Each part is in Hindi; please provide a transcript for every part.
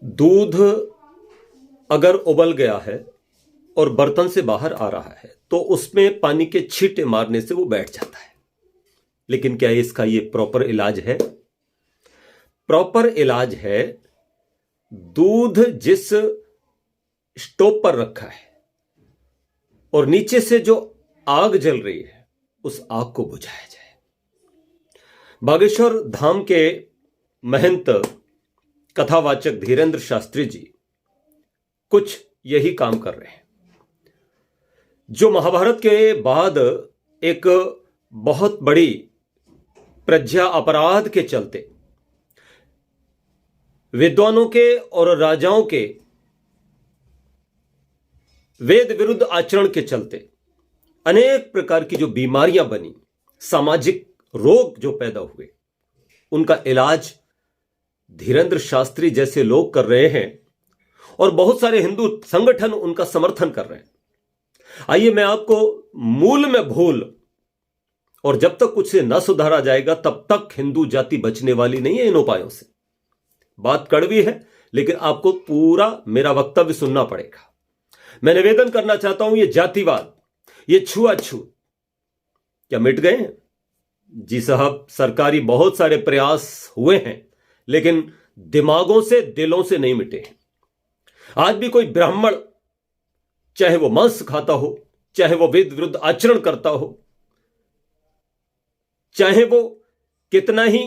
दूध अगर उबल गया है और बर्तन से बाहर आ रहा है तो उसमें पानी के छींटे मारने से वो बैठ जाता है। लेकिन क्या इसका ये प्रॉपर इलाज है? प्रॉपर इलाज है दूध जिस स्टोव पर रखा है और नीचे से जो आग जल रही है उस आग को बुझाया जाए। बागेश्वर धाम के महंत कथावाचक धीरेंद्र शास्त्री जी कुछ यही काम कर रहे हैं। जो महाभारत के बाद एक बहुत बड़ी प्रज्ञा अपराध के चलते विद्वानों के और राजाओं के वेद विरुद्ध आचरण के चलते अनेक प्रकार की जो बीमारियां बनी, सामाजिक रोग जो पैदा हुए, उनका इलाज धीरेंद्र शास्त्री जैसे लोग कर रहे हैं और बहुत सारे हिंदू संगठन उनका समर्थन कर रहे हैं। आइए मैं आपको मूल में भूल और जब तक कुछ से न सुधारा जाएगा तब तक हिंदू जाति बचने वाली नहीं है इन उपायों से। बात कड़वी है लेकिन आपको पूरा मेरा वक्तव्य सुनना पड़ेगा। मैं निवेदन करना चाहता हूं, ये जातिवाद, ये छुआछूत क्या मिट गए हैं? जी साहब, सरकारी बहुत सारे प्रयास हुए हैं लेकिन दिमागों से, दिलों से नहीं मिटे हैं। आज भी कोई ब्राह्मण, चाहे वो मांस खाता हो, चाहे वो वेद विरुद्ध आचरण करता हो, चाहे वो कितना ही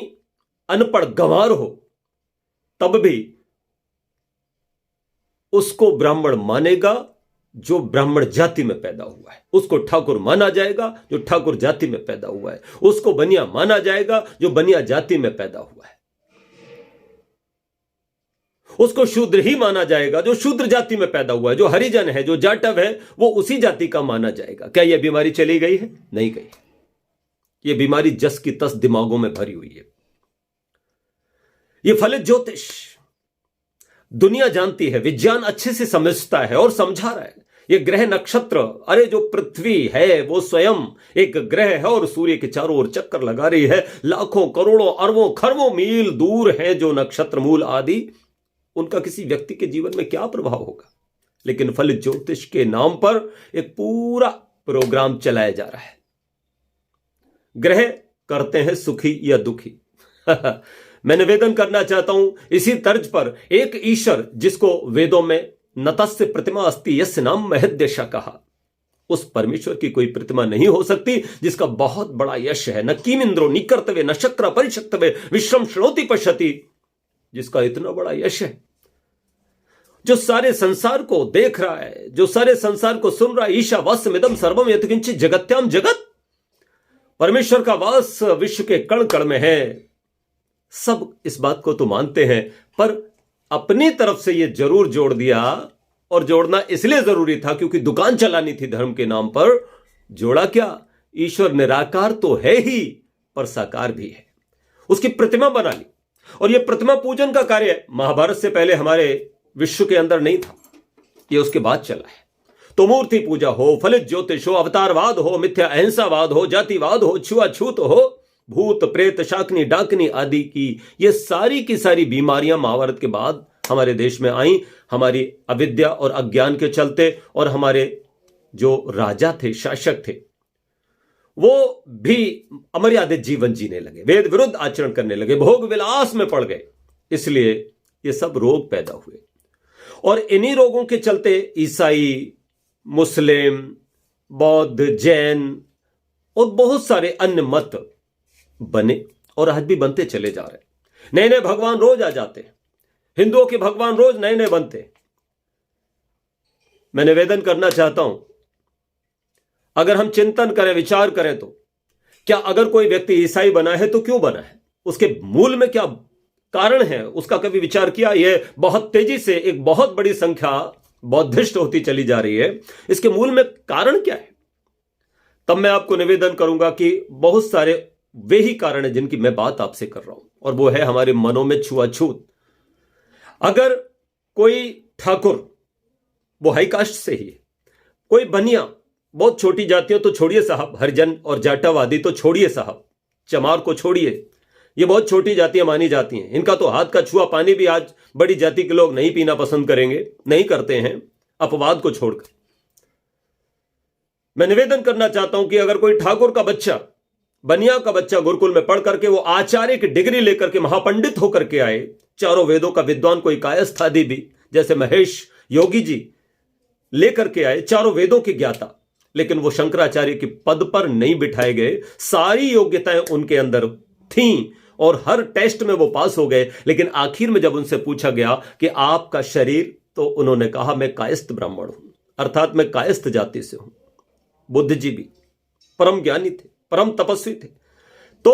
अनपढ़ गंवार हो, तब भी उसको ब्राह्मण मानेगा जो ब्राह्मण जाति में पैदा हुआ है। उसको ठाकुर माना जाएगा जो ठाकुर जाति में पैदा हुआ है। उसको बनिया माना जाएगा जो बनिया जाति में पैदा हुआ है। उसको शूद्र ही माना जाएगा जो शूद्र जाति में पैदा हुआ है। जो हरिजन है, जो जाटव है, वो उसी जाति का माना जाएगा। क्या यह बीमारी चली गई है? नहीं गई। यह बीमारी जस की तस दिमागों में भरी हुई है। यह फलित ज्योतिष दुनिया जानती है, विज्ञान अच्छे से समझता है और समझा रहा है। ये ग्रह नक्षत्र, अरे जो पृथ्वी है वो स्वयं एक ग्रह है और सूर्य के चारों ओर चक्कर लगा रही है। लाखों करोड़ों अरबों खरबों मील दूर है जो नक्षत्र मूल आदि, उनका किसी व्यक्ति के जीवन में क्या प्रभाव होगा? लेकिन फलित ज्योतिष के नाम पर एक पूरा प्रोग्राम चलाया जा रहा है। ग्रह करते हैं सुखी या दुखी। मैं निवेदन करना चाहता हूं, इसी तर्ज पर एक ईश्वर जिसको वेदों में नतस्य प्रतिमा अस्ति यस्य नाम महद्यशा कहा, उस परमेश्वर की कोई प्रतिमा नहीं हो सकती जिसका बहुत बड़ा यश है। न कीमिंद्रो निकर्तव्य न शक्र परिशक्तव्य विश्रम श्रोति पश्यति, जिसका इतना बड़ा यश है, जो सारे संसार को देख रहा है, जो सारे संसार को सुन रहा है। ईशा वास्यमिदं सर्वम यत्किंचित् जगत्याम जगत, परमेश्वर का वास विश्व के कण कण में है। सब इस बात को तो मानते हैं, पर अपनी तरफ से यह जरूर जोड़ दिया, और जोड़ना इसलिए जरूरी था क्योंकि दुकान चलानी थी धर्म के नाम पर। जोड़ा क्या? ईश्वर निराकार तो है ही पर साकार भी है। उसकी प्रतिमा बना ली और यह प्रतिमा पूजन का कार्य महाभारत से पहले हमारे विश्व के अंदर नहीं था, यह उसके बाद चला है। तो मूर्ति पूजा हो, फलित ज्योतिष हो, अवतारवाद हो, मिथ्या अहिंसावाद हो, जातिवाद हो, छुआछूत हो, भूत प्रेत शाकनी डाकनी आदि की ये सारी की सारी बीमारियां महाभारत के बाद हमारे देश में आई। हमारी अविद्या और अज्ञान के चलते, और हमारे जो राजा थे, शासक थे, वो भी अमर्यादित जीवन जीने लगे, वेद विरुद्ध आचरण करने लगे, भोग विलास में पड़ गए। इसलिए ये सब रोग पैदा हुए और इन्हीं रोगों के चलते ईसाई, मुस्लिम, बौद्ध, जैन और बहुत सारे अन्य मत बने और आज भी बनते चले जा रहे। नए नए भगवान रोज आ जाते हैं। हिंदुओं के भगवान रोज नए नए बनते। मैं निवेदन करना चाहता हूं, अगर हम चिंतन करें, विचार करें, तो क्या अगर कोई व्यक्ति ईसाई बना है तो क्यों बना है? उसके मूल में क्या कारण है? उसका कभी विचार किया? यह बहुत तेजी से एक बहुत बड़ी संख्या बौद्धिस्ट होती चली जा रही है। इसके मूल में कारण क्या है? तब मैं आपको निवेदन करूंगा कि बहुत सारे वे ही कारण है जिनकी मैं बात आपसे कर रहा हूं, और वो है हमारे मनों में छुआछूत। अगर कोई ठाकुर, वो हाई कास्ट से ही है, कोई बनिया, बहुत छोटी जातियों तो छोड़िए साहब, हरिजन और जाटावादी तो छोड़िए साहब, चमार को छोड़िए, ये बहुत छोटी जातियां मानी जाती हैं, इनका तो हाथ का छुआ पानी भी आज बड़ी जाति के लोग नहीं पीना पसंद करेंगे, नहीं करते हैं, अपवाद को छोड़कर। मैं निवेदन करना चाहता हूं कि अगर कोई ठाकुर का बच्चा, बनिया का बच्चा गुरुकुल में पढ़ करके वो आचार्य की डिग्री लेकर के महापंडित होकर के आए, चारों वेदों का विद्वान, कोई कायस्थ आदि भी जैसे महेश योगी जी लेकर के आए, चारों वेदों के ज्ञाता, लेकिन वो शंकराचार्य के पद पर नहीं बिठाए गए। सारी योग्यताएं उनके अंदर थीं और हर टेस्ट में वो पास हो गए, लेकिन आखिर में जब उनसे पूछा गया कि आपका शरीर, तो उन्होंने कहा मैं कायस्थ ब्राह्मण हूं, अर्थात मैं कायस्थ जाति से हूं। बुद्ध जी भी परम ज्ञानी थे, परम तपस्वी थे। तो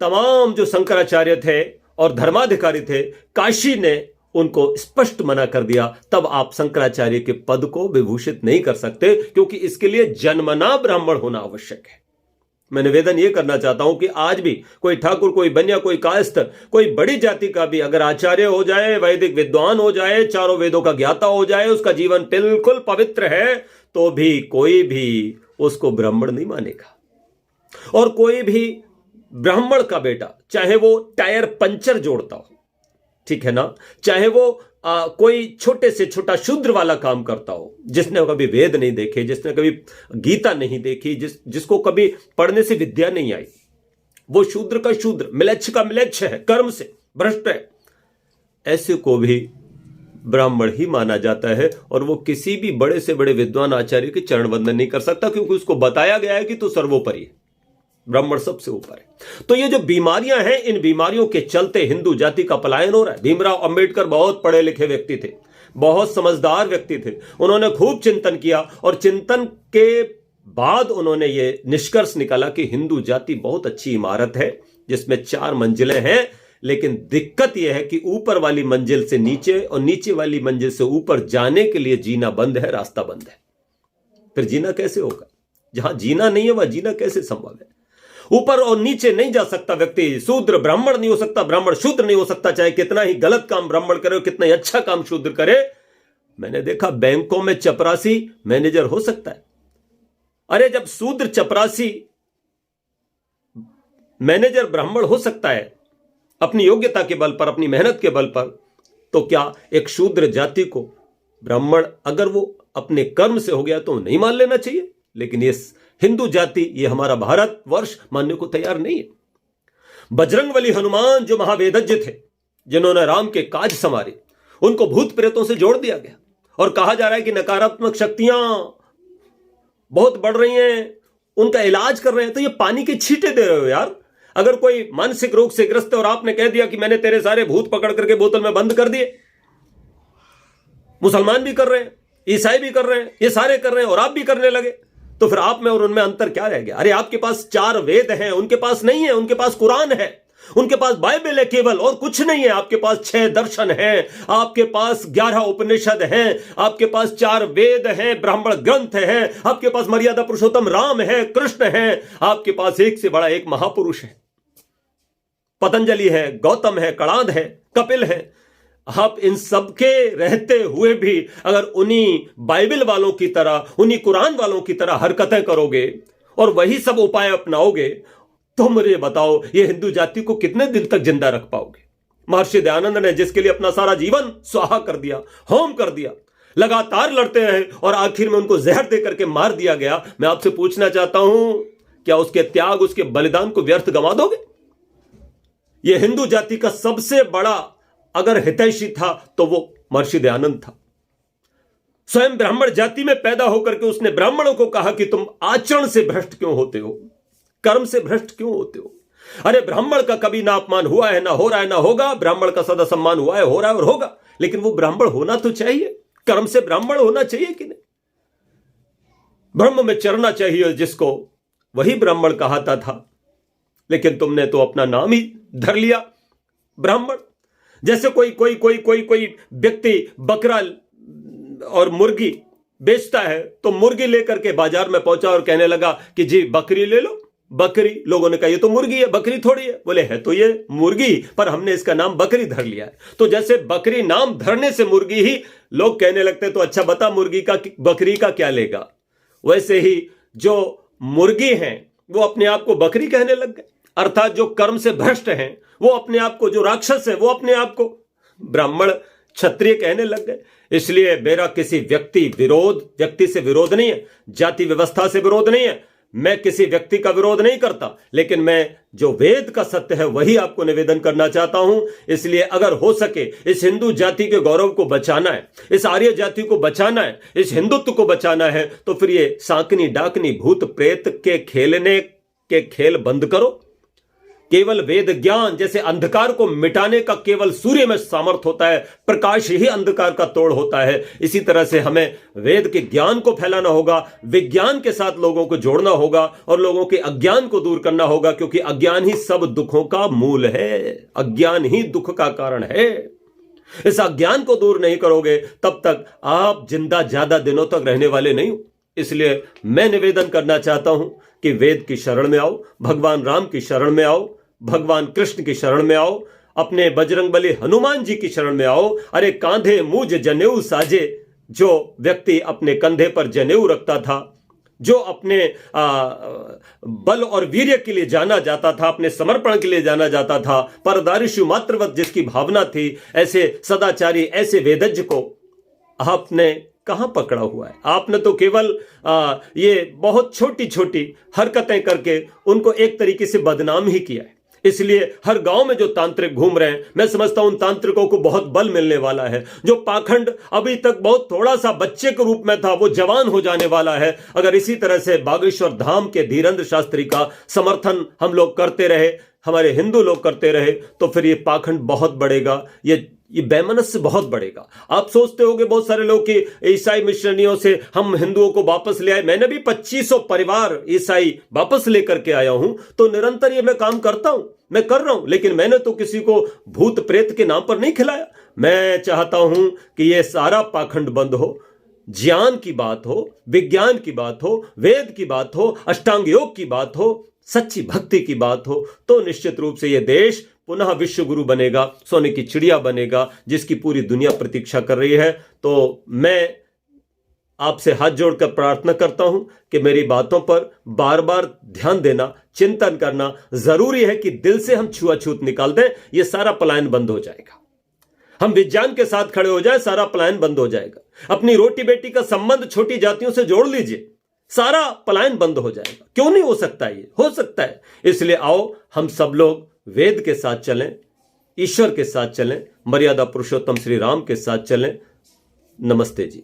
तमाम जो शंकराचार्य थे और धर्माधिकारी थे, काशी ने उनको स्पष्ट मना कर दिया, तब आप शंकराचार्य के पद को विभूषित नहीं कर सकते, क्योंकि इसके लिए जन्मना ब्राह्मण होना आवश्यक है। मैं निवेदन यह करना चाहता हूं कि आज भी कोई ठाकुर, कोई बनिया, कोई कायस्थ, कोई बड़ी जाति का भी अगर आचार्य हो जाए, वैदिक विद्वान हो जाए, चारों वेदों का ज्ञाता हो जाए, उसका जीवन बिल्कुल पवित्र है, तो भी कोई भी उसको ब्राह्मण नहीं मानेगा। और कोई भी ब्राह्मण का बेटा, चाहे वो टायर पंचर जोड़ता हो, ठीक है ना, चाहे वो कोई छोटे से छोटा शूद्र वाला काम करता हो, जिसने कभी वेद नहीं देखे, जिसने कभी गीता नहीं देखी, जिसको कभी पढ़ने से विद्या नहीं आई, वो शूद्र का शूद्र, मिलेच्छ का मिलेच्छ है, कर्म से भ्रष्ट है, ऐसे को भी ब्राह्मण ही माना जाता है। और वो किसी भी बड़े से बड़े विद्वान आचार्य के चरण वंदन नहीं कर सकता, क्योंकि उसको बताया गया है कि तू सर्वोपरि है, ब्राह्मण सबसे ऊपर है। तो ये जो बीमारियां हैं, इन बीमारियों के चलते हिंदू जाति का पलायन हो रहा है। भीमराव अंबेडकर बहुत पढ़े लिखे व्यक्ति थे, बहुत समझदार व्यक्ति थे, उन्होंने खूब चिंतन किया और चिंतन के बाद उन्होंने ये निष्कर्ष निकाला कि हिंदू जाति बहुत अच्छी इमारत है, जिसमें 4 मंजिलें हैं, लेकिन दिक्कत यह है कि ऊपर वाली मंजिल से नीचे और नीचे वाली मंजिल से ऊपर जाने के लिए जीना बंद है, रास्ता बंद है। फिर जीना कैसे होगा? जहां जीना नहीं है वह जीना कैसे संभव है? ऊपर और नीचे नहीं जा सकता व्यक्ति, शूद्र ब्राह्मण नहीं हो सकता, ब्राह्मण शूद्र नहीं हो सकता, चाहे कितना ही गलत काम ब्राह्मण करे और कितना ही अच्छा काम शूद्र करे। मैंने देखा बैंकों में चपरासी मैनेजर हो सकता है। अरे जब शूद्र चपरासी मैनेजर ब्राह्मण हो सकता है अपनी योग्यता के बल पर, अपनी मेहनत के बल पर, तो क्या एक शूद्र जाति को ब्राह्मण अगर वो अपने कर्म से हो गया तो नहीं मान लेना चाहिए? लेकिन ये हिंदू जाति, ये हमारा भारत वर्ष मानने को तैयार नहीं है। बजरंगबली हनुमान जो महावेदज्ञ थे, जिन्होंने राम के काज संवारे, उनको भूत प्रेतों से जोड़ दिया गया और कहा जा रहा है कि नकारात्मक शक्तियां बहुत बढ़ रही हैं, उनका इलाज कर रहे हैं। तो ये पानी की छींटे दे रहे हो यार। अगर कोई मानसिक रोग से ग्रस्त है और आपने कह दिया कि मैंने तेरे सारे भूत पकड़ करके बोतल में बंद कर दिए, मुसलमान भी कर रहे हैं, ईसाई भी कर रहे हैं, ये सारे कर रहे हैं और आप भी करने लगे, तो फिर आप में और उनमें अंतर क्या रह गया? अरे आपके पास 4 वेद हैं, उनके पास नहीं है। उनके पास कुरान है, उनके पास बाइबल है केवल, और कुछ नहीं है। आपके पास 6 दर्शन हैं, आपके पास 11 उपनिषद हैं, आपके पास 4 वेद हैं, ब्राह्मण ग्रंथ हैं, आपके पास मर्यादा पुरुषोत्तम राम है, कृष्ण है, आपके पास एक से बड़ा एक महापुरुष है, पतंजलि है, गौतम है, कणाद है, कपिल है। आप इन सब के रहते हुए भी अगर उन्हीं बाइबल वालों की तरह, उन्हीं कुरान वालों की तरह हरकतें करोगे और वही सब उपाय अपनाओगे, तो मुझे बताओ ये हिंदू जाति को कितने दिन तक जिंदा रख पाओगे? महर्षि दयानंद ने जिसके लिए अपना सारा जीवन स्वाहा कर दिया, होम कर दिया, लगातार लड़ते रहे और आखिर में उनको जहर दे करके मार दिया गया। मैं आपसे पूछना चाहता हूं, क्या उसके त्याग, उसके बलिदान को व्यर्थ गंवा दोगे? यह हिंदू जाति का सबसे बड़ा अगर हितैषी था तो वो महर्षि दयानंद था। स्वयं ब्राह्मण जाति में पैदा होकर के उसने ब्राह्मणों को कहा कि तुम आचरण से भ्रष्ट क्यों होते हो, कर्म से भ्रष्ट क्यों होते हो? अरे ब्राह्मण का कभी ना अपमान हुआ है, ना हो रहा है, ना होगा। ब्राह्मण का सदा सम्मान हुआ है, हो रहा है और होगा, लेकिन वो ब्राह्मण होना तो चाहिए, कर्म से ब्राह्मण होना चाहिए कि नहीं? ब्रह्म में चरना चाहिए जिसको, वही ब्राह्मण कहता था। लेकिन तुमने तो अपना नाम ही धर लिया ब्राह्मण। जैसे कोई व्यक्ति बकरा और मुर्गी बेचता है, तो मुर्गी लेकर के बाजार में पहुंचा और कहने लगा कि जी बकरी ले लो। बकरी, लोगों ने कहा ये तो मुर्गी है, बकरी थोड़ी है। बोले है तो ये मुर्गी, पर हमने इसका नाम बकरी धर लिया है। तो जैसे बकरी नाम धरने से मुर्गी ही लोग कहने लगते, तो अच्छा बता मुर्गी का बकरी का क्या लेगा, वैसे ही जो मुर्गी हैं वो अपने आप को बकरी कहने लग गए। अर्थात जो कर्म से भ्रष्ट हैं, वो अपने आप को, जो राक्षस हैं वो अपने आप को ब्राह्मण क्षत्रिय कहने लग गए। इसलिए मेरा किसी व्यक्ति से विरोध नहीं है, जाति व्यवस्था से विरोध नहीं है, मैं किसी व्यक्ति का विरोध नहीं करता, लेकिन मैं जो वेद का सत्य है वही आपको निवेदन करना चाहता हूं। इसलिए अगर हो सके इस हिंदू जाति के गौरव को बचाना है, इस आर्य जाति को बचाना है, इस हिंदुत्व को बचाना है, तो फिर ये सांकनी डाकनी भूत प्रेत के खेलने के खेल बंद करो। केवल वेद ज्ञान, जैसे अंधकार को मिटाने का केवल सूर्य में सामर्थ होता है, प्रकाश ही अंधकार का तोड़ होता है, इसी तरह से हमें वेद के ज्ञान को फैलाना होगा, विज्ञान के साथ लोगों को जोड़ना होगा और लोगों के अज्ञान को दूर करना होगा, क्योंकि अज्ञान ही सब दुखों का मूल है, अज्ञान ही दुख का कारण है। इस अज्ञान को दूर नहीं करोगे तब तक आप जिंदा ज्यादा दिनों तक रहने वाले नहीं हो। इसलिए मैं निवेदन करना चाहता हूं कि वेद की शरण में आओ, भगवान राम की शरण में आओ, भगवान कृष्ण की शरण में आओ, अपने बजरंगबली हनुमान जी की शरण में आओ। अरे कांधे मूज जनेऊ साजे, जो व्यक्ति अपने कंधे पर जनेऊ रखता था, जो अपने बल और वीर्य के लिए जाना जाता था, अपने समर्पण के लिए जाना जाता था, परदारिशु मातृवत जिसकी भावना थी, ऐसे सदाचारी, ऐसे वेदज्ञ को आपने कहां पकड़ा हुआ है? आपने तो केवल ये बहुत छोटी छोटी हरकतें करके उनको एक तरीके से बदनाम ही किया है। इसलिए हर गांव में जो तांत्रिक घूम रहे हैं, मैं समझता हूं उन तांत्रिकों को बहुत बल मिलने वाला है। जो पाखंड अभी तक बहुत थोड़ा सा बच्चे के रूप में था, वो जवान हो जाने वाला है। अगर इसी तरह से बागेश्वर धाम के धीरेंद्र शास्त्री का समर्थन हम लोग करते रहे, हमारे हिंदू लोग करते रहे, तो फिर ये पाखंड बहुत बढ़ेगा, ये बेमनस से बहुत बढ़ेगा। आप सोचते होंगे बहुत सारे लोग कि ईसाई मिशनरियों से हम हिंदुओं को वापस ले आए। मैंने भी 2500 परिवार ईसाई वापस लेकर के आया हूं, तो निरंतर ये मैं काम करता हूं, मैं कर रहा हूं, लेकिन मैंने तो किसी को भूत प्रेत के नाम पर नहीं खिलाया। मैं चाहता हूं कि ये सारा पाखंड बंद हो, ज्ञान की बात हो, विज्ञान की बात हो, वेद की बात हो, अष्टांग योग की बात हो, सच्ची भक्ति की बात हो, तो निश्चित रूप से यह देश पुनः विश्व गुरु बनेगा, सोने की चिड़िया बनेगा, जिसकी पूरी दुनिया प्रतीक्षा कर रही है। तो मैं आपसे हाथ जोड़कर प्रार्थना करता हूं कि मेरी बातों पर बार बार ध्यान देना, चिंतन करना जरूरी है, कि दिल से हम छुआछूत निकाल दें, यह सारा पलायन बंद हो जाएगा। हम विज्ञान के साथ खड़े हो जाए, सारा पलायन बंद हो जाएगा। अपनी रोटी बेटी का संबंध छोटी जातियों से जोड़ लीजिए, सारा पलायन बंद हो जाएगा। क्यों नहीं हो सकता? ये हो सकता है। इसलिए आओ हम सब लोग वेद के साथ चलें, ईश्वर के साथ चलें, मर्यादा पुरुषोत्तम श्री राम के साथ चलें। नमस्ते जी।